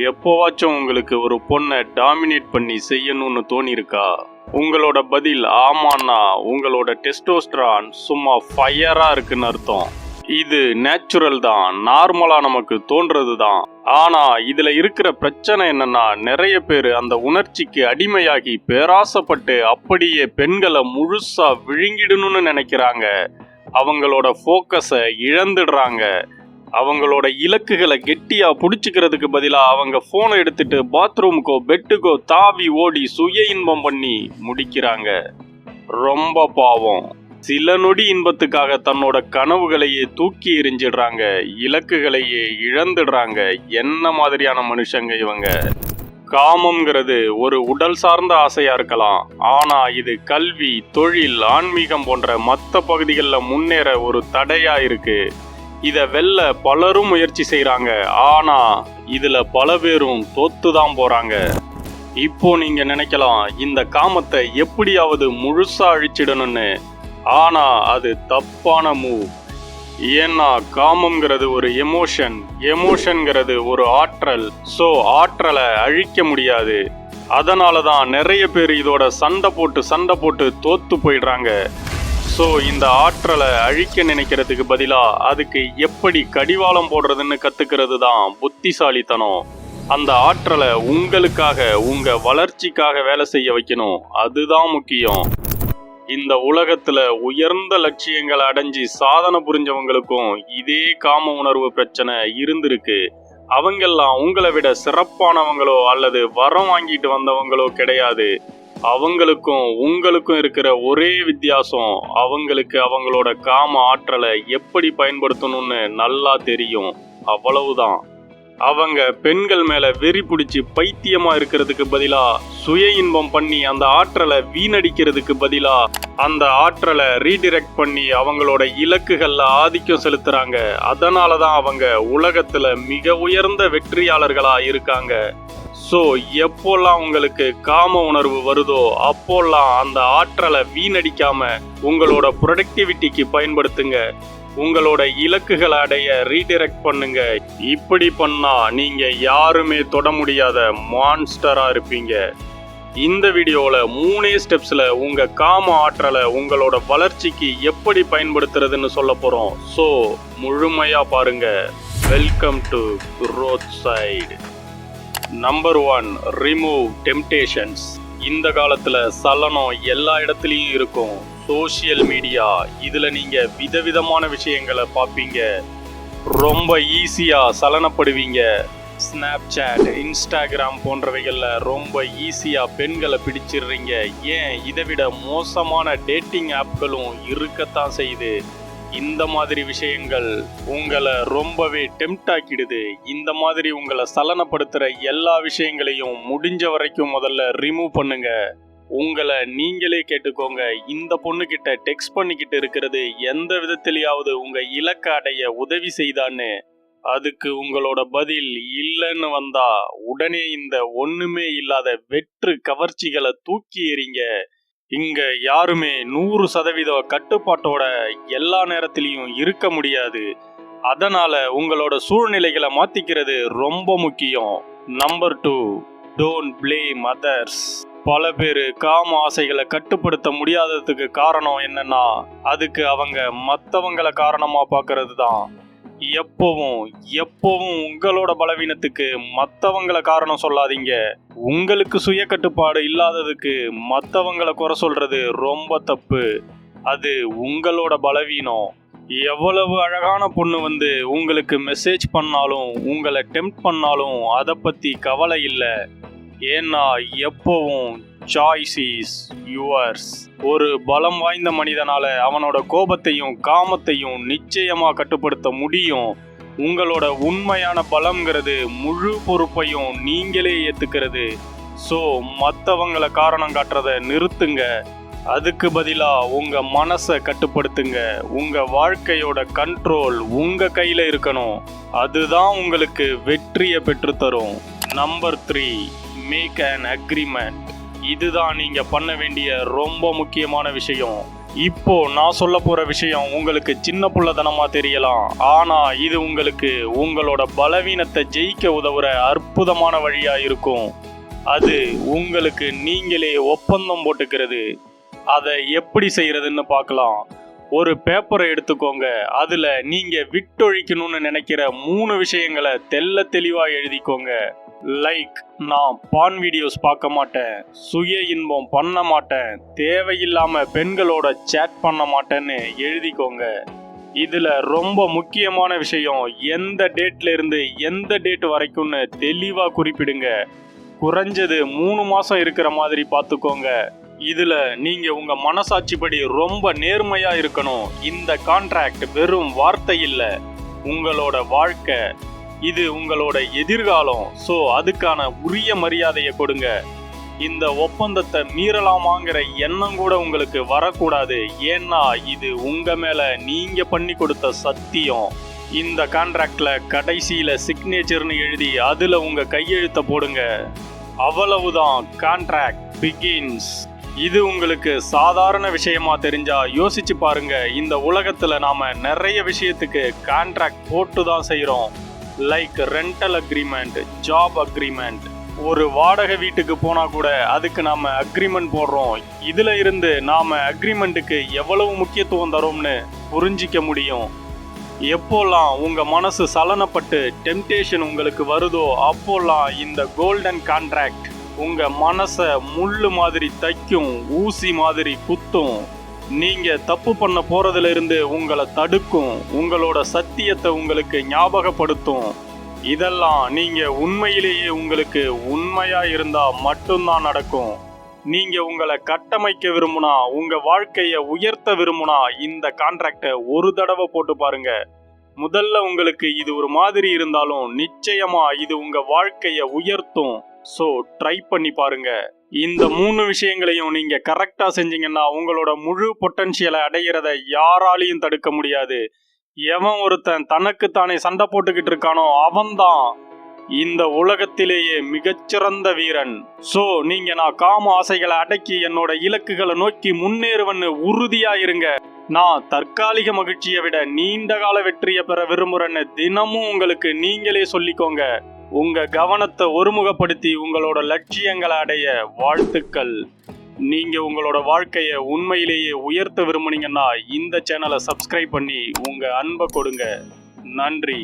எப்போவாச்சும் உங்களுக்கு ஒரு பொண்ணை டாமினேட் பண்ணி செய்யணும்னு தோணியிருக்கா? உங்களோட பதில் ஆமான்னா உங்களோட டெஸ்டோஸ்டரான் சும்மா ஃபயரா இருக்குன்னு அர்த்தம். இது நேச்சுரல் தான், நார்மலா நமக்கு தோன்றது தான். ஆனா இதுல இருக்கிற பிரச்சனை என்னன்னா, நிறைய பேர் அந்த உணர்ச்சிக்கு அடிமையாகி பேராசப்பட்டு அப்படியே பெண்களை முழுசா விழுங்கிடணும்னு நினைக்கிறாங்க. அவங்களோட ஃபோக்கஸை இழந்துடுறாங்க. அவங்களோட இலக்குகளை கெட்டியா புடிச்சுக்கிறதுக்கு பதிலா அவங்க போனை எடுத்துட்டு பாத்ரூமுக்கோ பெட்டுக்கோ தாவி ஓடி சுய இன்பம் பண்ணி முடிக்கிறாங்க. ரொம்ப பாவம். சில நொடி இன்பத்துக்காக தன்னோட கனவுகளையே தூக்கி எறிஞ்சிடுறாங்க, இலக்குகளையே இழந்துடுறாங்க. என்ன மாதிரியான மனுஷங்க இவங்க? காமம்ங்கிறது ஒரு உடல் சார்ந்த ஆசையா இருக்கலாம், ஆனா இது கல்வி, தொழில், ஆன்மீகம் போன்ற மற்ற பகுதிகளில் முன்னேற ஒரு தடையா இருக்கு. இத வெல்ல பலரும் முயற்சி செய்யறாங்க, ஆனா இதுல பல பேரும் தோத்துதான் போறாங்க. இப்போ நீங்க நினைக்கலாம், இந்த காமத்தை எப்படியாவது முழுசா அழிச்சிடணும்னு. ஆனா அது தப்பான மூவ். ஏன்னா காமம்ங்கிறது ஒரு எமோஷன்ங்கிறது ஒரு ஆற்றல். ஸோ ஆற்றலை அழிக்க முடியாது. அதனாலதான் நிறைய பேர் இதோட சண்டை போட்டு தோத்து போயிடுறாங்க. ஸோ இந்த ஆற்றலை அழிக்க நினைக்கிறதுக்கு பதிலா அதுக்கு எப்படி கடிவாளம் போடுறதுன்னு கத்துக்கிறது தான் புத்திசாலித்தனம். அந்த ஆற்றலை உங்களுக்காக, உங்க வளர்ச்சிக்காக வேலை செய்ய வைக்கணும். அதுதான் முக்கியம். இந்த உலகத்துல உயர்ந்த லட்சியங்களை அடைஞ்சி சாதனை புரிஞ்சவங்களுக்கும் இதே காம உணர்வு பிரச்சனை இருந்திருக்கு. அவங்கெல்லாம் உங்களை விட சிறப்பானவங்களோ அல்லது வரம் வாங்கிட்டு வந்தவங்களோ கிடையாது. அவங்களுக்கும் உங்களுக்கும் இருக்கிற ஒரே வித்தியாசம், அவங்களுக்கு அவங்களோட காம ஆற்றலை எப்படி பயன்படுத்தணும்னு நல்லா தெரியும், அவ்வளவுதான். அவங்க பெண்கள் மேல வெறி பிடிச்சி பைத்தியமா இருக்கிறதுக்கு பதிலா சுய இன்பம் பண்ணி அந்த ஆற்றலை வீணடிக்கிறதுக்கு பதிலா அந்த ஆற்றலை ரீடிரெக்ட் பண்ணி அவங்களோட இலக்குகள்ல ஆதிக்கம் செலுத்துறாங்க. அதனாலதான் அவங்க உலகத்துல மிக உயர்ந்த வெற்றியாளர்களா இருக்காங்க. ஸோ எப்போல்லாம் உங்களுக்கு காம உணர்வு வருதோ அப்போல்லாம் அந்த ஆற்றலை வீணடிக்காம உங்களோட ப்ரொடக்டிவிட்டிக்கு பயன்படுத்துங்க. உங்களோட இலக்குகளை அடைய ரீடைரக்ட் பண்ணுங்க. இப்படி பண்ணா நீங்க யாருமே தொட முடியாத மான்ஸ்டரா இருப்பீங்க. இந்த வீடியோவில் 3 ஸ்டெப்ஸ்ல உங்க காம ஆற்றலை உங்களோட வளர்ச்சிக்கு எப்படி பயன்படுத்துறதுன்னு சொல்ல போறோம். ஸோ முழுமையா பாருங்க. Welcome to growth side. Number 1, remove temptations. இந்த காலத்துல சலனம் எல்லா இடத்துலயும் இருக்கும். சோஷியல் மீடியா, இதுல நீங்க விதவிதமான விஷயங்களை பார்ப்பீங்க. ரொம்ப ஈஸியா சலனப்படுவீங்க. ஸ்னாப்சாட், இன்ஸ்டாகிராம் போன்றவைகள்ல ரொம்ப ஈஸியா பெண்களை பிடிச்சிடுறீங்க. ஏன், இதை விட மோசமான டேட்டிங் ஆப்களும் இருக்கத்தான் செய்யுது. இந்த மாதிரி விஷயங்கள் உங்களை ரொம்பவே டெம்ப்ட் ஆக்கிடுது. இந்த மாதிரி உங்களை சலனப்படுத்துற எல்லா விஷயங்களையும் முடிஞ்ச வரைக்கும் முதல்ல ரிமூவ் பண்ணுங்க. உங்களை நீங்களே கேட்டுக்கோங்க, இந்த பொண்ணுகிட்ட டெக்ஸ்ட் பண்ணிக்கிட்டு இருக்கிறது எந்த விதத்திலேயாவது உங்க இலக்க அடைய உதவி செய்தான்னு. அதுக்கு உங்களோட பதில் இல்லைன்னு வந்தா உடனே இந்த ஒண்ணுமே இல்லாத வெற்று கவர்ச்சிகளை தூக்கி எறிங்க. இங்க யாருமே 100% கட்டுப்பாட்டோட எல்லா நேரத்திலையும் இருக்க முடியாது. அதனால உங்களோட சூழ்நிலைகளை மாத்திக்கிறது ரொம்ப முக்கியம். Number 2, don't blame others. பல பேர் காம ஆசைகளை கட்டுப்படுத்த முடியாததுக்கு காரணம் என்னன்னா, அதுக்கு அவங்க மற்றவங்களை காரணமா பார்க்கறது தான். எப்பவும் உங்களோட பலவீனத்துக்கு மற்றவங்களை காரணம் சொல்லாதீங்க. உங்களுக்கு சுய கட்டுப்பாடு இல்லாததுக்கு மற்றவங்களை குறை சொல்றது ரொம்ப தப்பு. அது உங்களோட பலவீனம். எவ்வளவு அழகான பொண்ணு வந்து உங்களுக்கு மெசேஜ் பண்ணாலும், உங்களை டெம்ப்ட் பண்ணாலும் அதை பத்தி கவலை இல்லை. ஏன்னா எப்பவும் சாய்ஸ் இஸ் யுவர்ஸ். ஒரு பலம் வாய்ந்த மனிதனால அவனோட கோபத்தையும் காமத்தையும் நிச்சயமா கட்டுப்படுத்த முடியும். உங்களோட உண்மையான பலம்ங்கிறது முழு பொறுப்பையும் நீங்களே ஏத்துக்கிறது. ஸோ மற்றவங்களை காரணம் காட்டுறத நிறுத்துங்க. அதுக்கு பதிலா உங்க மனசை கட்டுப்படுத்துங்க. உங்க வாழ்க்கையோட கண்ட்ரோல் உங்க கையில இருக்கணும். அதுதான் உங்களுக்கு வெற்றியை பெற்றுத்தரும். Number 3, make an agreement. இதுதான் நீங்க பண்ண வேண்டிய ரொம்ப முக்கியமான விஷயம். இப்போ நான் சொல்ல போற விஷயம் உங்களுக்கு சின்ன புள்ளத்தனமா தெரியலாம், ஆனா இது உங்களுக்கு உங்களோட பலவீனத்தை ஜெயிக்க உதவுற அற்புதமான வழியா இருக்கும். அது உங்களுக்கு நீங்களே ஒப்பந்தம் போட்டுக்கிறது. அதை எப்படி செய்யறதுன்னு பார்க்கலாம். ஒரு பேப்பரை எடுத்துக்கோங்க. அதுல நீங்க விட்டொழிக்கணும்னு நினைக்கிற 3 விஷயங்களை தெள்ள தெளிவா எழுதிக்கோங்க. லைக், நான் பான் வீடியோஸ் பார்க்க மாட்டேன், சுய இன்பம் பண்ண மாட்டேன், தேவையில்லாம பெண்களோட சேட் பண்ண மாட்டேன்னு எழுதிக்கோங்க. இதுல ரொம்ப முக்கியமான விஷயம், எந்த டேட்ல இருந்து எந்த டேட் வரைக்கும்னு தெளிவா குறிப்பிடுங்க. குறைஞ்சது 3 மாசம் இருக்கிற மாதிரி பார்த்துக்கோங்க. இதுல நீங்க உங்க மனசாட்சிப்படி ரொம்ப நேர்மையா இருக்கணும். இந்த கான்ட்ராக்ட் வெறும் வார்த்தை இல்ல, உங்களோட வாழ்க்கை. இது உங்களோட எதிர்காலம். ஸோ அதுக்கான உரிய மரியாதையை கொடுங்க. இந்த ஒப்பந்தத்தை மீறலாமாங்கிற எண்ணம் கூட உங்களுக்கு வரக்கூடாது. ஏன்னா இது உங்க மேல நீங்க பண்ணி கொடுத்த சத்தியம். இந்த கான்ட்ராக்ட்ல கடைசியில சிக்னேச்சர்னு எழுதி அதுல உங்க கையெழுத்த போடுங்க. அவ்வளவுதான், கான்ட்ராக்ட் பிகின்ஸ். இது உங்களுக்கு சாதாரண விஷயமா தெரிஞ்சா யோசிச்சு பாருங்க. இந்த உலகத்துல நாம நிறைய விஷயத்துக்கு கான்ட்ராக்ட் போட்டு தான் செய்யறோம். Like rental agreement, job agreement. ஒரு வாடகை வீட்டுக்கு போனா கூட அதுக்கு நாம அக்ரிமெண்ட் போடுறோம். இதுல இருந்து நாம அக்ரிமெண்ட்டுக்கு எவ்வளவு முக்கியத்துவம் தரோம்னு புரிஞ்சிக்க முடியும். எப்போல்லாம் உங்க மனசு சலனப்பட்டு டெம்டேஷன் உங்களுக்கு வருதோ அப்போல்லாம் இந்த கோல்டன் கான்ட்ராக்ட் உங்க மனசை முள்ளு மாதிரி தைக்கும், ஊசி மாதிரி குத்தும். நீங்க தப்பு பண்ண போறதுல இருந்து உங்களை தடுக்கும், உங்களோட சத்தியத்தை உங்களுக்கு ஞாபகப்படுத்தும். இதெல்லாம் நீங்க உண்மையிலேயே உங்களுக்கு உண்மையா இருந்தா மட்டும்தான் நடக்கும். நீங்க உங்களை கட்டமைக்க விரும்புனா, உங்க வாழ்க்கைய உயர்த்த விரும்புனா இந்த கான்ட்ராக்டை ஒரு தடவை போட்டு பாருங்க. முதல்ல உங்களுக்கு இது ஒரு மாதிரி இருந்தாலும் நிச்சயமா இது உங்க வாழ்க்கைய உயர்த்தும். ஸோ ட்ரை பண்ணி பாருங்க. இந்த 3 விஷயங்களையும் நீங்க கரெக்டா செஞ்சீங்கன்னா உங்களோட முழு பொட்டன்ஷியலை அடையிறத யாராலையும் தடுக்க முடியாது. எவன் ஒருத்தன் தனக்குத்தானே சண்டை போட்டுக்கிட்டு இருக்கானோ அவன்தான் இந்த உலகத்திலேயே மிகச்சிறந்த வீரன். ஸோ நீங்க நான் காம ஆசைகளை அடக்கி என்னோட இலக்குகளை நோக்கி முன்னேறுவன்னு உறுதியா இருங்க. நான் தற்காலிக மகிழ்ச்சியை விட நீண்ட கால வெற்றியை பெற விரும்புறேன்னு தினமும் உங்களுக்கு நீங்களே சொல்லிக்கோங்க. உங்க கவனத்தை ஒருமுகப்படுத்தி உங்களோட லட்சியங்களை அடைய வாழ்த்துக்கள். நீங்க உங்களோட வாழ்க்கையை உண்மையிலேயே உயர்த்த விரும்புனீங்கன்னா இந்த சேனலை சப்ஸ்கிரைப் பண்ணி உங்க அன்பை கொடுங்க. நன்றி.